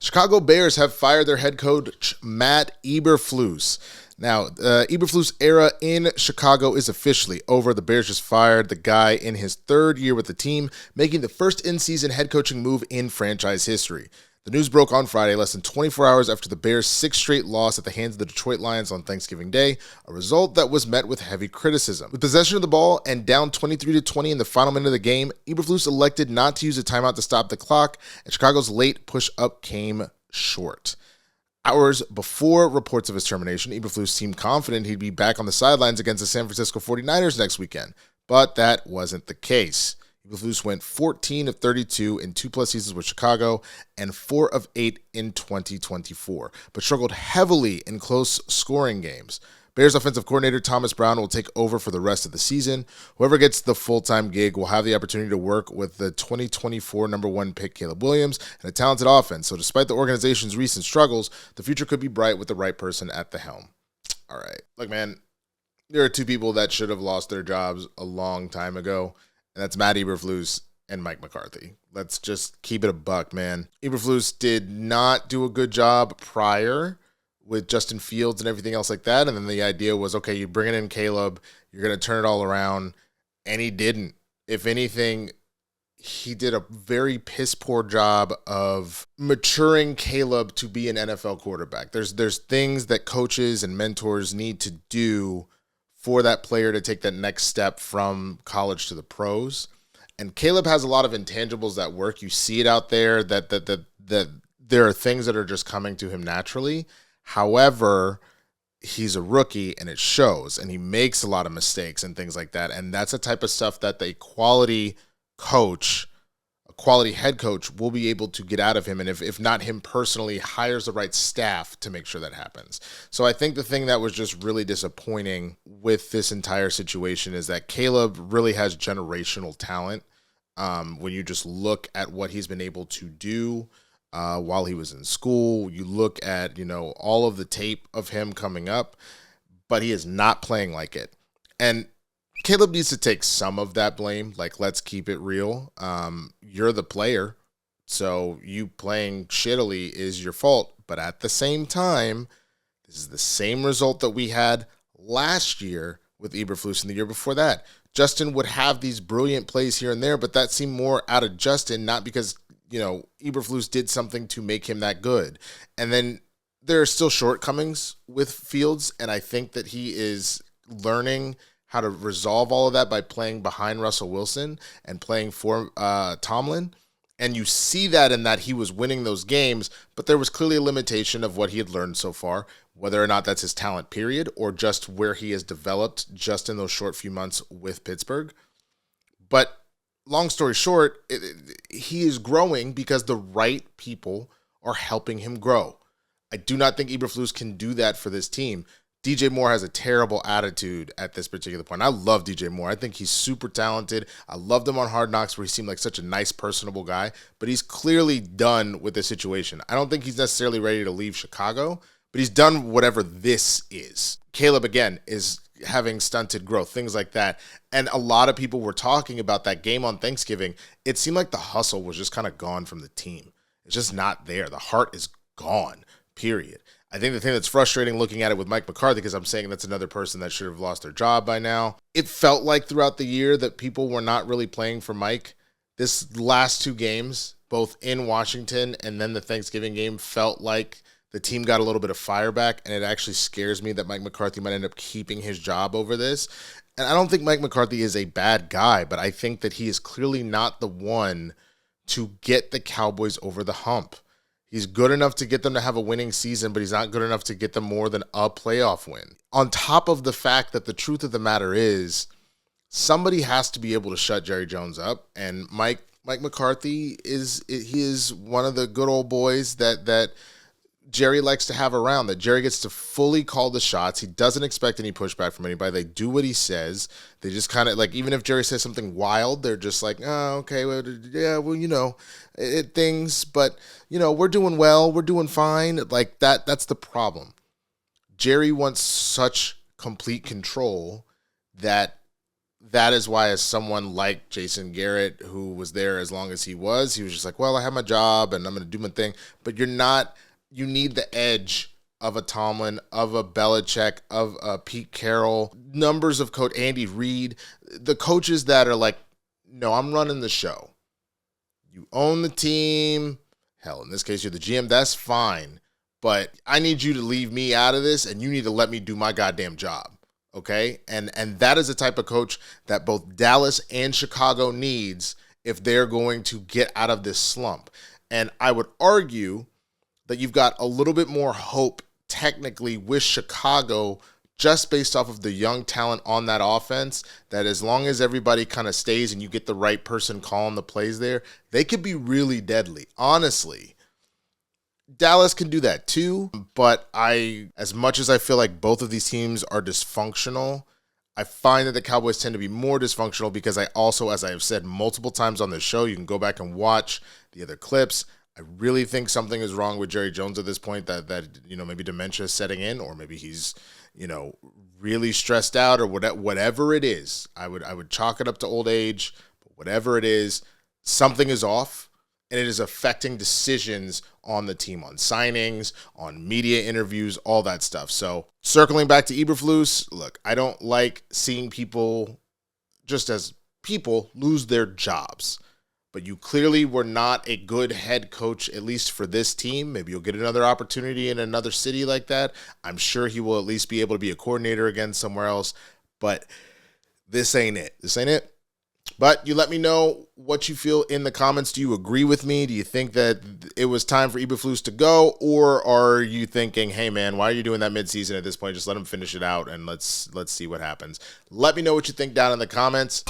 Chicago Bears have fired their head coach, Matt Eberflus. Now, Eberflus' era in Chicago is officially over. The Bears just fired the guy in his third year with the team, making the first in-season head coaching move in franchise history. The news broke on Friday, less than 24 hours after the Bears' sixth straight loss at the hands of the Detroit Lions on Thanksgiving Day, a result that was met with heavy criticism. With possession of the ball and down 23-20 in the final minute of the game, Eberflus elected not to use a timeout to stop the clock, and Chicago's late push-up came short. Hours before reports of his termination, Eberflus seemed confident he'd be back on the sidelines against the San Francisco 49ers next weekend, but that wasn't the case. Eberflus went 14 of 32 in 2+ seasons with Chicago and 4 of 8 in 2024, but struggled heavily in close scoring games. Bears offensive coordinator Thomas Brown will take over for the rest of the season. Whoever gets the full-time gig will have the opportunity to work with the 2024 number 1 pick Caleb Williams and a talented offense. So despite the organization's recent struggles, the future could be bright with the right person at the helm. All right. Look, man, there are two people that should have lost their jobs a long time ago, and that's Matt Eberflus and Mike McCarthy. Let's just keep it a buck, man. Eberflus did not do a good job prior with Justin Fields and everything else like that. And then the idea was, okay, you bring in Caleb, you're going to turn it all around. And he didn't. If anything, he did a very piss poor job of maturing Caleb to be an NFL quarterback. There's things that coaches and mentors need to do for that player to take that next step from college to the pros. And Caleb has a lot of intangibles that work. You see it out there that there are things that are just coming to him naturally. However, he's a rookie and it shows, and he makes a lot of mistakes and things like that. And that's the type of stuff that a quality coach, a quality head coach will be able to get out of him. And if not him personally, hires the right staff to make sure that happens. So I think the thing that was just really disappointing with this entire situation is that Caleb really has generational talent. When you just look at what he's been able to do, while he was in school, you look at, all of the tape of him coming up, but he is not playing like it. And Caleb needs to take some of that blame. Like, let's keep it real. You're the player, so you playing shittily is your fault. But at the same time, this is the same result that we had last year with Eberflus and the year before that. Justin would have these brilliant plays here and there, but that seemed more out of Justin, not because Eberflus did something to make him that good. And then there are still shortcomings with Fields, and I think that he is learning how to resolve all of that by playing behind Russell Wilson and playing for Tomlin. And you see that in that he was winning those games, but there was clearly a limitation of what he had learned so far, whether or not that's his talent period or just where he has developed just in those short few months with Pittsburgh. But long story short, he is growing because the right people are helping him grow. I do not think Eberflus can do that for this team. DJ Moore has a terrible attitude at this particular point. I love DJ Moore. I think he's super talented. I loved him on Hard Knocks where he seemed like such a nice, personable guy, but he's clearly done with the situation. I don't think he's necessarily ready to leave Chicago, but he's done whatever this is. Caleb, again, is having stunted growth, things like that. And a lot of people were talking about that game on Thanksgiving. It seemed like the hustle was just kind of gone from the team. It's just not there. The heart is gone, period. I think the thing that's frustrating looking at it with Mike McCarthy, because I'm saying that's another person that should have lost their job by now. It felt like throughout the year that people were not really playing for Mike. This last two games, both in Washington and then the Thanksgiving game, felt like the team got a little bit of fire back, and it actually scares me that Mike McCarthy might end up keeping his job over this. And I don't think Mike McCarthy is a bad guy, but I think that he is clearly not the one to get the Cowboys over the hump. He's good enough to get them to have a winning season, but he's not good enough to get them more than a playoff win. On top of the fact that the truth of the matter is, somebody has to be able to shut Jerry Jones up, and Mike McCarthy is one of the good old boys that Jerry likes to have around, that Jerry gets to fully call the shots. He doesn't expect any pushback from anybody. They do what he says. They just kind of, like, even if Jerry says something wild, they're just like, oh, okay, well, yeah, well, things, but, we're doing well. We're doing fine. Like, that's the problem. Jerry wants such complete control that that is why, as someone like Jason Garrett, who was there as long as he was just like, well, I have my job and I'm going to do my thing. But you need the edge of a Tomlin, of a Belichick, of a Pete Carroll, numbers of coach Andy Reid, the coaches that are like, no, I'm running the show. You own the team. Hell, in this case, you're the GM. That's fine. But I need you to leave me out of this, and you need to let me do my goddamn job. Okay? And that is the type of coach that both Dallas and Chicago needs if they're going to get out of this slump. And I would argue that you've got a little bit more hope technically with Chicago just based off of the young talent on that offense, that as long as everybody kind of stays and you get the right person calling the plays there, they could be really deadly. Honestly, Dallas can do that too, but as much as I feel like both of these teams are dysfunctional, I find that the Cowboys tend to be more dysfunctional because I also, as I have said multiple times on this show, you can go back and watch the other clips, I really think something is wrong with Jerry Jones at this point, that maybe dementia is setting in, or maybe he's really stressed out, or whatever it is. I would chalk it up to old age, but whatever it is, something is off, and it is affecting decisions on the team, on signings, on media interviews, all that stuff. So circling back to Eberflus, look, I don't like seeing people, just as people, lose their jobs. But you clearly were not a good head coach, at least for this team. Maybe you'll get another opportunity in another city like that. I'm sure he will at least be able to be a coordinator again somewhere else. But this ain't it. This ain't it. But you let me know what you feel in the comments. Do you agree with me? Do you think that it was time for Eberflus to go? Or are you thinking, hey, man, why are you doing that midseason at this point? Just let him finish it out and let's see what happens. Let me know what you think down in the comments.